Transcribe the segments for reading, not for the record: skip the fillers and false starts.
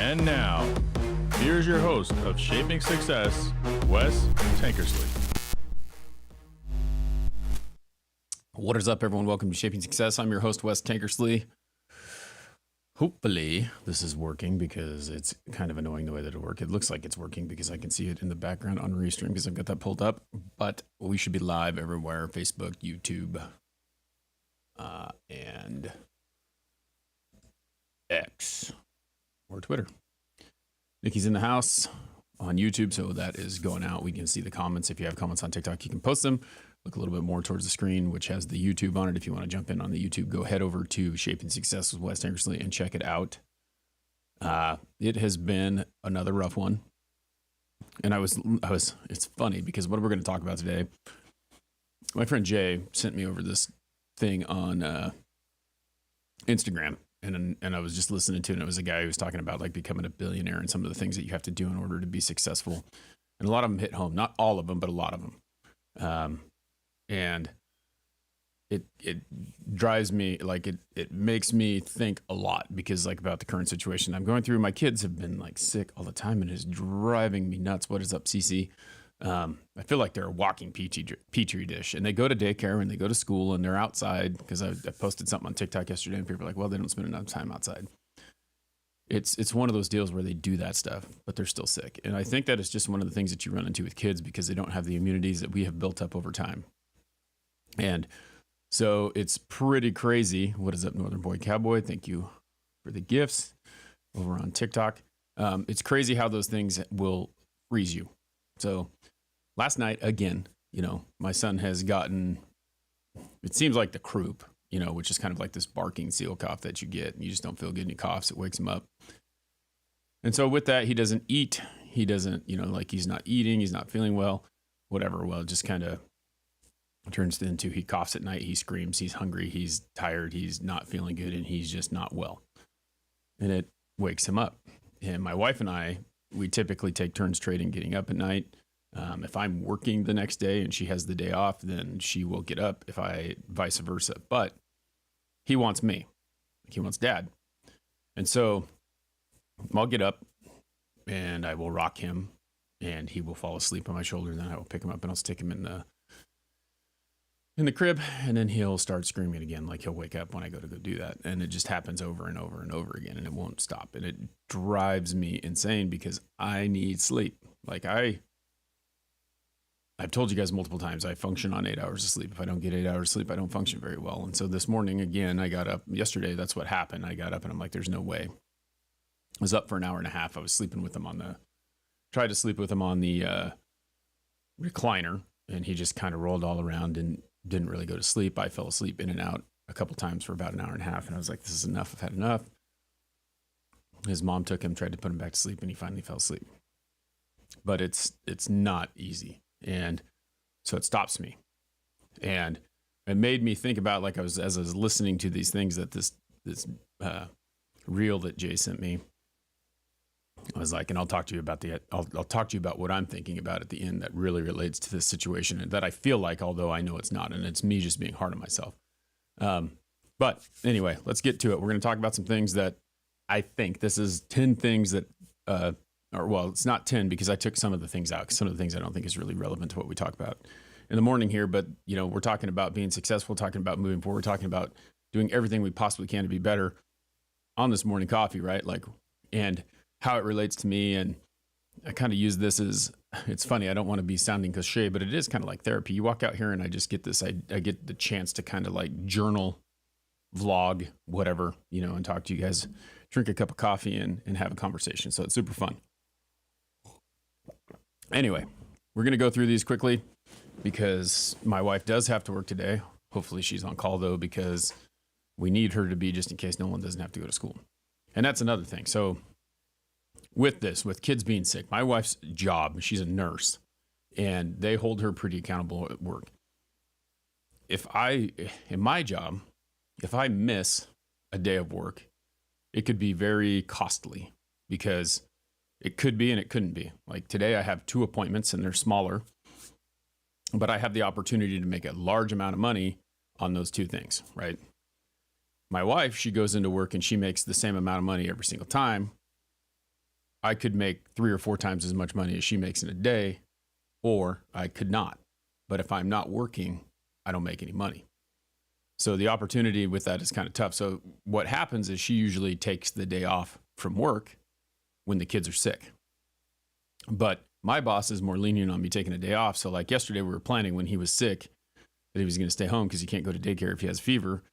And now, here's your host of Shaping Success, Wes Tankersley. What is up, everyone? Welcome to Shaping Success. I'm your host, Wes Tankersley. Hopefully this is working because it's kind of annoying the way that it works. It looks like it's working because I can see it in the background on Restream because I've got that pulled up. But we should be live everywhere: Facebook, YouTube, and X or Twitter. Nikki's in the house on YouTube, so that is going out. We can see the comments. If you have comments on TikTok, you can post them. Look a little bit more towards the screen, which has the YouTube on it. If you want to jump in on the YouTube, go head over to Shaping Success with Wes Tankersley and check it out. It has been another rough one. And it's funny because what we're going to talk about today, my friend Jay sent me over this thing on Instagram. And I was just listening to it, and it was a guy who was talking about like becoming a billionaire and some of the things that you have to do in order to be successful. And a lot of them hit home, not all of them, but a lot of them. And it drives me, like it makes me think a lot because like about the current situation I'm going through. My kids have been like sick all the time and it's driving me nuts. What is up, Cece? I feel like they're a walking petri dish, and they go to daycare and they go to school and they're outside because I posted something on TikTok yesterday and people are like, well, they don't spend enough time outside. It's one of those deals where they do that stuff, but they're still sick. And I think that is just one of the things that you run into with kids because they don't have the immunities that we have built up over time. And so it's pretty crazy. What is up, Northern Boy Cowboy? Thank you for the gifts over on TikTok. It's crazy how those things will freeze you. So last night, again, my son has gotten, it seems like the croup, which is kind of like this barking seal cough that you get. And you just don't feel good and he coughs. It wakes him up. And so with that, he doesn't eat. He doesn't, like he's not eating. He's not feeling well, whatever. Well, it just kind of turns into he coughs at night. He screams. He's hungry. He's tired. He's not feeling good. And he's just not well. And it wakes him up. And my wife and I, we typically take turns trading getting up at night. If I'm working the next day and she has the day off, then she will get up if I vice versa. But he wants me. He wants dad. And so I'll get up and I will rock him and he will fall asleep on my shoulder. And then I will pick him up and I'll stick him in the crib. And then he'll start screaming again. Like he'll wake up when I go to go do that. And it just happens over and over and over again. And it won't stop. And it drives me insane because I need sleep. Like I've told you guys multiple times, I function on 8 hours of sleep. If I don't get 8 hours of sleep, I don't function very well. And so this morning, again, I got up yesterday. That's what happened. I got up and I'm like, there's no way. I was up for an hour and a half. I was sleeping with him tried to sleep with him on the recliner, and he just kind of rolled all around and didn't really go to sleep. I fell asleep in and out a couple times for about an hour and a half. And I was like, this is enough. I've had enough. His mom took him, tried to put him back to sleep, and he finally fell asleep. But it's not easy. And so it stops me. And it made me think about, like, as I was listening to these things that this reel that Jay sent me, I was like, and I'll talk to you about I'll talk to you about what I'm thinking about at the end that really relates to this situation and that I feel like, although I know it's not, and it's me just being hard on myself. But anyway, let's get to it. We're going to talk about some things that I think this is 10 things that, it's not 10 because I took some of the things out. Some of the things I don't think is really relevant to what we talk about in the morning here. But, we're talking about being successful, talking about moving forward, talking about doing everything we possibly can to be better on this morning coffee, right? And how it relates to me. And I kind of use this as, it's funny, I don't want to be sounding cliche, but it is kind of like therapy. You walk out here and I just get this, I get the chance to kind of like journal, vlog, whatever, and talk to you guys, drink a cup of coffee and have a conversation. So it's super fun. Anyway, we're going to go through these quickly because my wife does have to work today. Hopefully she's on call though, because we need her to be just in case no one doesn't have to go to school. And that's another thing. So with kids being sick, my wife's job, she's a nurse and they hold her pretty accountable at work. In my job, if I miss a day of work, it could be very costly because it could be and it couldn't be. Like today I have 2 appointments and they're smaller, but I have the opportunity to make a large amount of money on those 2 things, right? My wife, she goes into work and she makes the same amount of money every single time, I could make 3 or 4 times as much money as she makes in a day, or I could not. But if I'm not working, I don't make any money. So the opportunity with that is kind of tough. So what happens is she usually takes the day off from work when the kids are sick. But my boss is more lenient on me taking a day off. So like yesterday, we were planning when he was sick that he was going to stay home because he can't go to daycare if he has fever.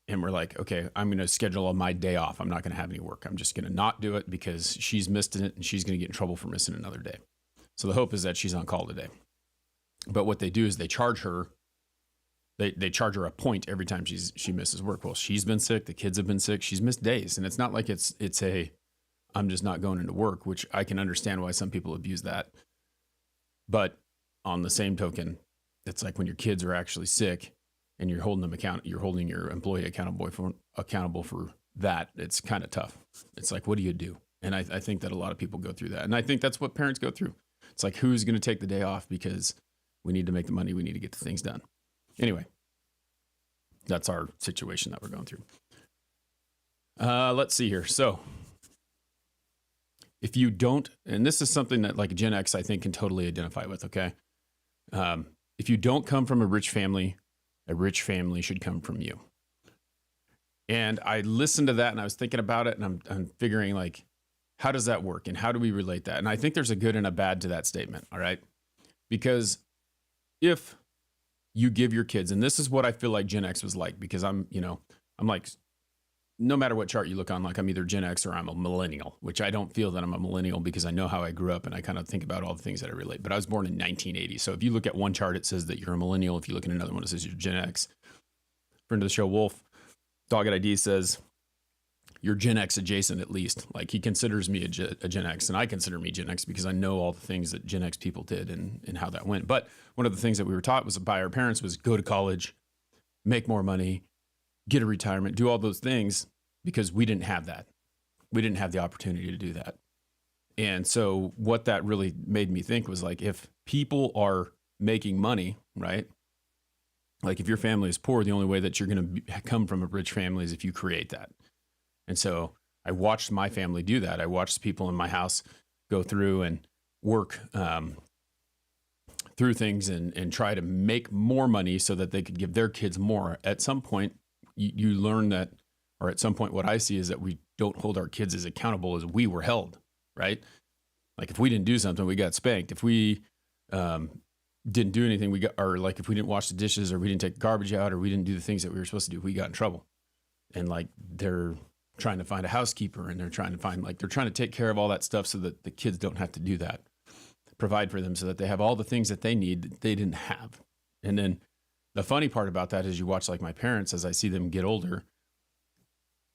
And we're like, okay, I'm going to schedule my day off. I'm not going to have any work. I'm just going to not do it because she's missed it and she's going to get in trouble for missing another day. So the hope is that she's on call today. But what they do is they charge her. They charge her a point every time she misses work. Well, she's been sick. The kids have been sick. She's missed days. And it's not like it's I'm just not going into work, which I can understand why some people abuse that. But on the same token, it's like when your kids are actually sick and you're holding your employee accountable for that. It's kind of tough. It's like, what do you do? And I think that a lot of people go through that. And I think that's what parents go through. It's like, who's going to take the day off because we need to make the money. We need to get the things done. Anyway, that's our situation that we're going through. Let's see here. So if you don't, and this is something that like Gen X, I think, can totally identify with, okay? If you don't come from a rich family should come from you. And I listened to that and I was thinking about it and I'm figuring like, how does that work? And how do we relate that? And I think there's a good and a bad to that statement, all right? Because if you give your kids, and this is what I feel like Gen X was like, because I'm like, no matter what chart you look on, like I'm either Gen X or I'm a millennial, which I don't feel that I'm a millennial because I know how I grew up and I kind of think about all the things that I relate. But I was born in 1980. So if you look at one chart, it says that you're a millennial. If you look at another one, it says you're Gen X. Friend of the show, Wolf, Dogged ID says you're Gen X adjacent at least. Like he considers me a Gen X and I consider me Gen X because I know all the things that Gen X people did and how that went. But one of the things that we were taught was by our parents was go to college, make more money, get a retirement, do all those things because we didn't have that. We didn't have the opportunity to do that. And so what that really made me think was like, if people are making money, right? Like if your family is poor, the only way that you're going to come from a rich family is if you create that. And so I watched my family do that. I watched people in my house go through and work through things and try to make more money so that they could give their kids more. At some point, you learn that, or at some point, what I see is that we don't hold our kids as accountable as we were held, right? Like if we didn't do something, we got spanked. If we didn't do anything, if we didn't wash the dishes or we didn't take the garbage out or we didn't do the things that we were supposed to do, we got in trouble. And like they're trying to find a housekeeper and they're trying to take care of all that stuff so that the kids don't have to do that. Provide for them so that they have all the things that they need that they didn't have. And then the funny part about that is you watch like my parents, as I see them get older,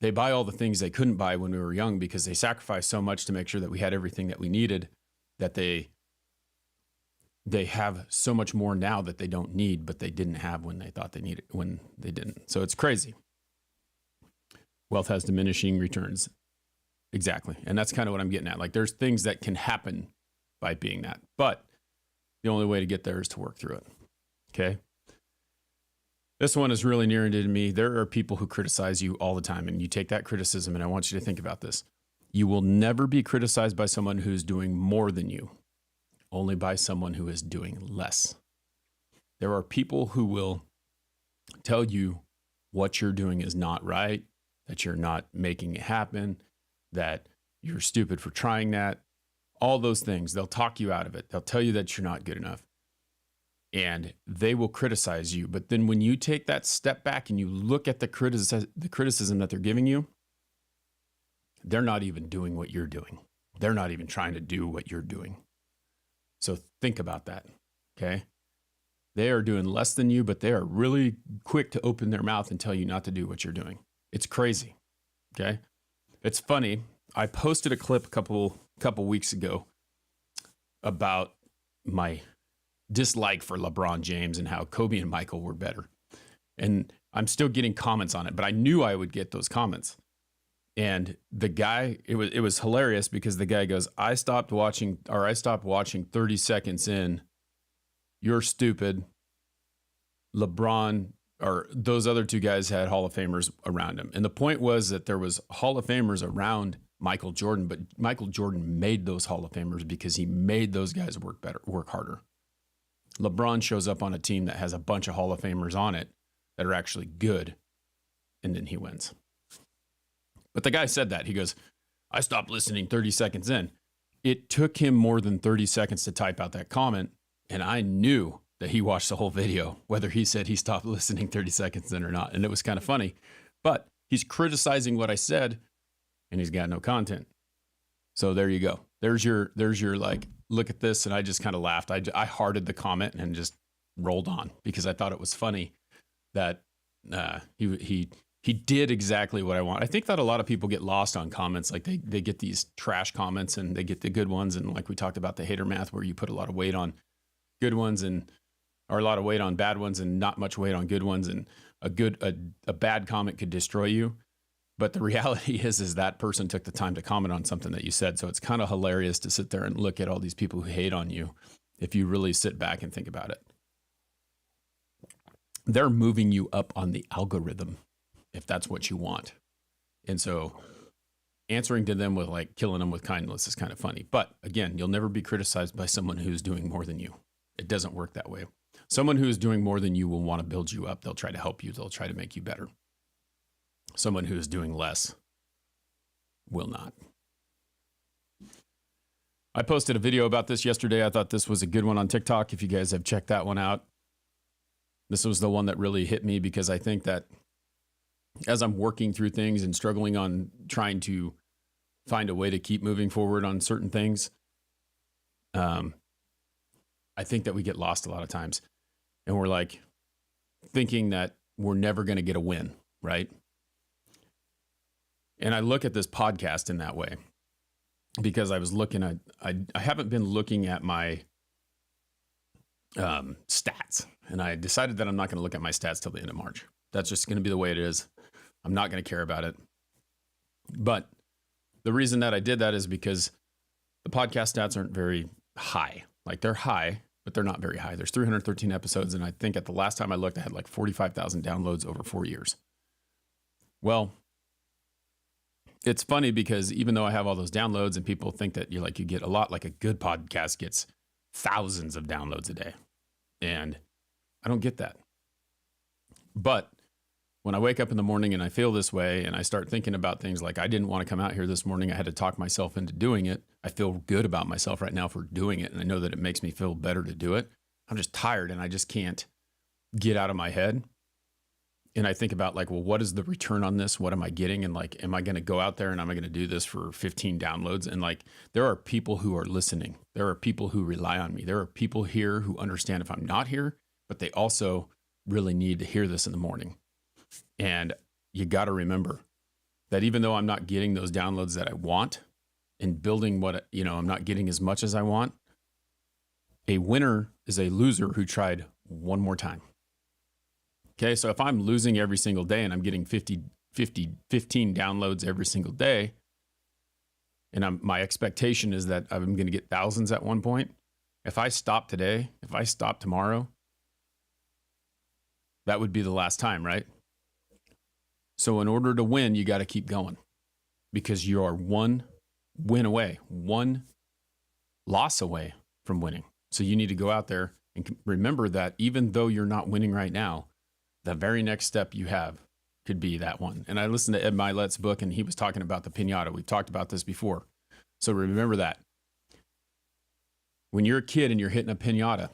they buy all the things they couldn't buy when we were young because they sacrificed so much to make sure that we had everything that we needed, that they have so much more now that they don't need, but they didn't have when they thought they needed, when they didn't. So it's crazy. Wealth has diminishing returns. Exactly. And that's kind of what I'm getting at. Like there's things that can happen by being that, but the only way to get there is to work through it. Okay. This one is really near and dear to me. There are people who criticize you all the time, and you take that criticism, and I want you to think about this. You will never be criticized by someone who's doing more than you, only by someone who is doing less. There are people who will tell you what you're doing is not right, that you're not making it happen, that you're stupid for trying that, all those things. They'll talk you out of it. They'll tell you that you're not good enough. And they will criticize you. But then when you take that step back and you look at the criticism that they're giving you, they're not even doing what you're doing. They're not even trying to do what you're doing. So think about that, okay? They are doing less than you, but they are really quick to open their mouth and tell you not to do what you're doing. It's crazy, okay? It's funny. I posted a clip a couple weeks ago about my dislike for LeBron James and how Kobe and Michael were better. And I'm still getting comments on it, but I knew I would get those comments. And the guy, it was hilarious because the guy goes, I stopped watching 30 seconds in. You're stupid. LeBron, or those other two guys had Hall of Famers around him. And the point was that there was Hall of Famers around Michael Jordan, but Michael Jordan made those Hall of Famers because he made those guys work better, work harder. LeBron shows up on a team that has a bunch of Hall of Famers on it that are actually good, and then he wins. But the guy said that. He goes, I stopped listening 30 seconds in. It took him more than 30 seconds to type out that comment, and I knew that he watched the whole video, whether he said he stopped listening 30 seconds in or not. And it was kind of funny. But he's criticizing what I said, and he's got no content. So there you go. There's your like, look at this. And I just kind of laughed. I hearted the comment and just rolled on because I thought it was funny that he did exactly what I want. I think that a lot of people get lost on comments. Like they get these trash comments and they get the good ones. And like we talked about the hater math, where you put a lot of weight on good ones or a lot of weight on bad ones and not much weight on good ones. And a bad comment could destroy you. But the reality is that person took the time to comment on something that you said. So it's kind of hilarious to sit there and look at all these people who hate on you if you really sit back and think about it. They're moving you up on the algorithm if that's what you want. And so answering to them with like killing them with kindness is kind of funny. But again, you'll never be criticized by someone who's doing more than you. It doesn't work that way. Someone who is doing more than you will want to build you up. They'll try to help you. They'll try to make you better. Someone who is doing less will not. I posted a video about this yesterday. I thought this was a good one on TikTok. If you guys have checked that one out, this was the one that really hit me because I think that as I'm working through things and struggling on trying to find a way to keep moving forward on certain things, I think that we get lost a lot of times. And we're like thinking that we're never going to get a win, right? And I look at this podcast in that way because I was looking at, I haven't been looking at my stats. And I decided that I'm not going to look at my stats till the end of March. That's just going to be the way it is. I'm not going to care about it. But the reason that I did that is because the podcast stats aren't very high. Like they're high, but they're not very high. There's 313 episodes. And I think at the last time I looked, I had like 45,000 downloads over 4 years. Well, it's funny because even though I have all those downloads and people think that you get a lot, like a good podcast gets thousands of downloads a day. And I don't get that. But when I wake up in the morning and I feel this way and I start thinking about things like I didn't want to come out here this morning, I had to talk myself into doing it. I feel good about myself right now for doing it. And I know that it makes me feel better to do it. I'm just tired and I just can't get out of my head. And I think about like, well, what is the return on this? What am I getting? And like, am I going to go out there and am I going to do this for 15 downloads? And like, there are people who are listening. There are people who rely on me. There are people here who understand if I'm not here, but they also really need to hear this in the morning. And you got to remember that even though I'm not getting those downloads that I want and building what, I'm not getting as much as I want, a winner is a loser who tried one more time. Okay, so if I'm losing every single day and I'm getting 15 downloads every single day, and my expectation is that I'm going to get thousands at one point, if I stop today, if I stop tomorrow, that would be the last time, right? So in order to win, you got to keep going because you are one win away, one loss away from winning. So you need to go out there and remember that even though you're not winning right now, the very next step you have could be that one. And I listened to Ed Milet's book and he was talking about the piñata. We've talked about this before. So remember that. When you're a kid and you're hitting a piñata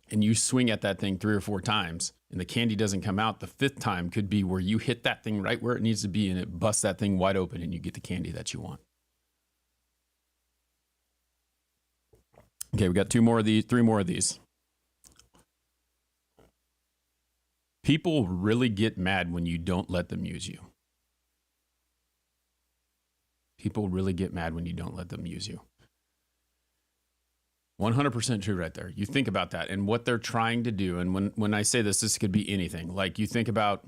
and you swing at that thing 3 or 4 times and the candy doesn't come out, the 5th time could be where you hit that thing right where it needs to be and it busts that thing wide open and you get the candy that you want. Okay, we got 3 more of these. People really get mad when you don't let them use you. People really get mad when you don't let them use you. 100% true right there. You think about that and what they're trying to do. And when I say this could be anything. Like you think about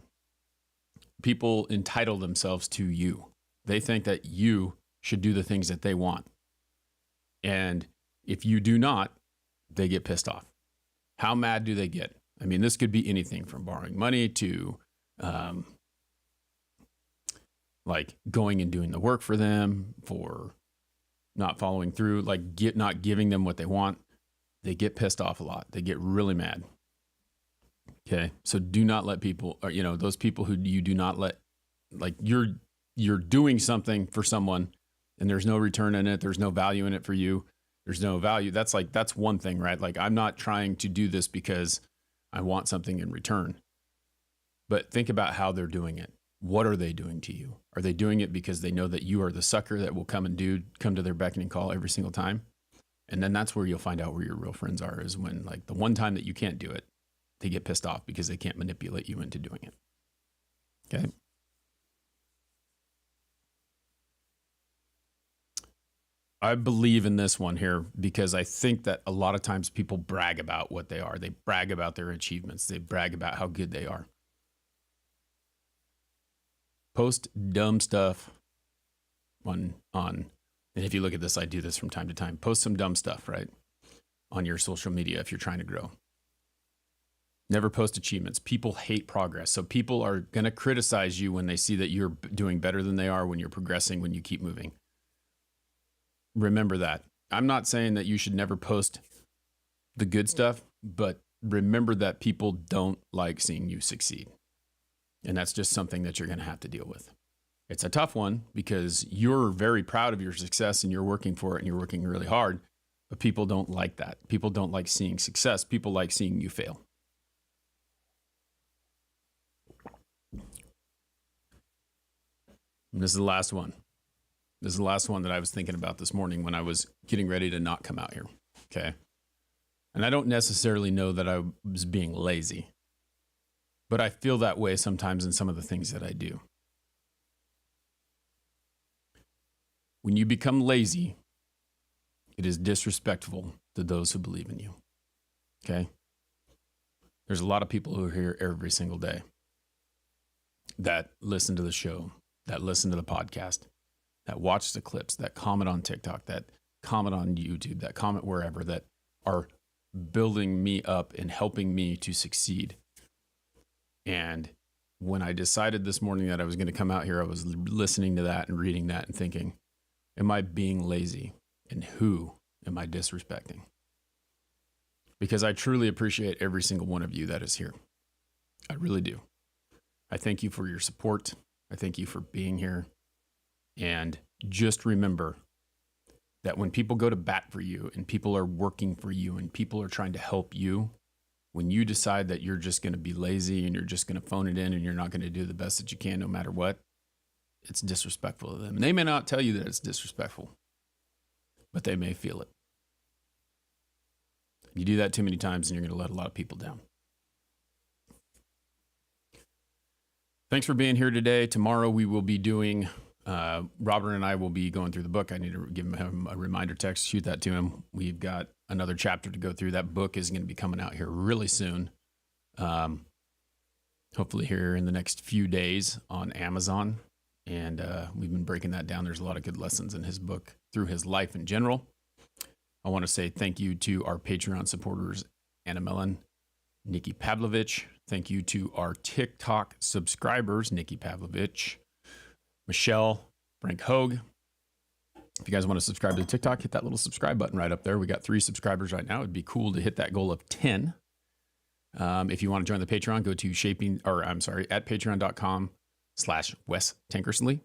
people entitle themselves to you. They think that you should do the things that they want. And if you do not, they get pissed off. How mad do they get? I mean, this could be anything from borrowing money to, like going and doing the work for them, for not following through, like not giving them what they want, they get pissed off a lot. They get really mad. Okay. So do not let people, or, those people who you do not let, like you're doing something for someone and there's no return in it. There's no value in it for you. There's no value. That's one thing, right? Like I'm not trying to do this because I want something in return, but think about how they're doing it. What are they doing to you? Are they doing it because they know that you are the sucker that will come to their beckoning call every single time? And then that's where you'll find out where your real friends are, is when like the one time that you can't do it, they get pissed off because they can't manipulate you into doing it. Okay. I believe in this one here because I think that a lot of times people brag about what they are. They brag about their achievements. They brag about how good they are. Post dumb stuff on, and if you look at this, I do this from time to time. Post some dumb stuff, right, on your social media if you're trying to grow. Never post achievements. People hate progress. So people are going to criticize you when they see that you're doing better than they are, when you're progressing, when you keep moving. Remember that. I'm not saying that you should never post the good stuff, but remember that people don't like seeing you succeed. And that's just something that you're going to have to deal with. It's a tough one because you're very proud of your success and you're working for it and you're working really hard, but people don't like that. People don't like seeing success. People like seeing you fail. And this is the last one. This is the last one that I was thinking about this morning when I was getting ready to not come out here. Okay. And I don't necessarily know that I was being lazy, but I feel that way sometimes in some of the things that I do. When you become lazy, it is disrespectful to those who believe in you. Okay. There's a lot of people who are here every single day that listen to the show, that listen to the podcast, that watch the clips, that comment on TikTok, that comment on YouTube, that comment wherever, that are building me up and helping me to succeed. And when I decided this morning that I was going to come out here, I was listening to that and reading that and thinking, am I being lazy? And who am I disrespecting? Because I truly appreciate every single one of you that is here. I really do. I thank you for your support. I thank you for being here. And just remember that when people go to bat for you and people are working for you and people are trying to help you, when you decide that you're just going to be lazy and you're just going to phone it in and you're not going to do the best that you can no matter what, it's disrespectful to them. And they may not tell you that it's disrespectful, but they may feel it. You do that too many times and you're going to let a lot of people down. Thanks for being here today. Tomorrow we will be doing, Robert and I will be going through the book. I need to give him a reminder text, shoot that to him. We've got another chapter to go through. That book is going to be coming out here really soon. Hopefully here in the next few days on Amazon. And we've been breaking that down. There's a lot of good lessons in his book through his life in general. I want to say thank you to our Patreon supporters, Anna Mellon, Nikki Pavlovich. Thank you to our TikTok subscribers, Nikki Pavlovich, Michelle, Frank Hogue. If you guys want to subscribe to TikTok, hit that little subscribe button right up there. We got 3 subscribers right now. It'd be cool to hit that goal of 10. If you want to join the Patreon, go to at patreon.com/Wes Tankersley.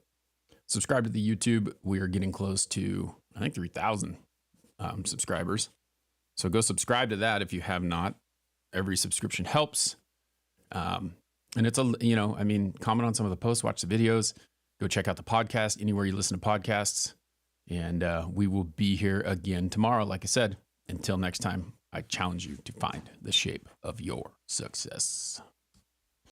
Subscribe to the YouTube. We are getting close to, I think, 3,000 subscribers. So go subscribe to that if you have not. Every subscription helps. And it's comment on some of the posts, watch the videos, go check out the podcast, anywhere you listen to podcasts. And we will be here again tomorrow. Like I said, until next time, I challenge you to find the shape of your success.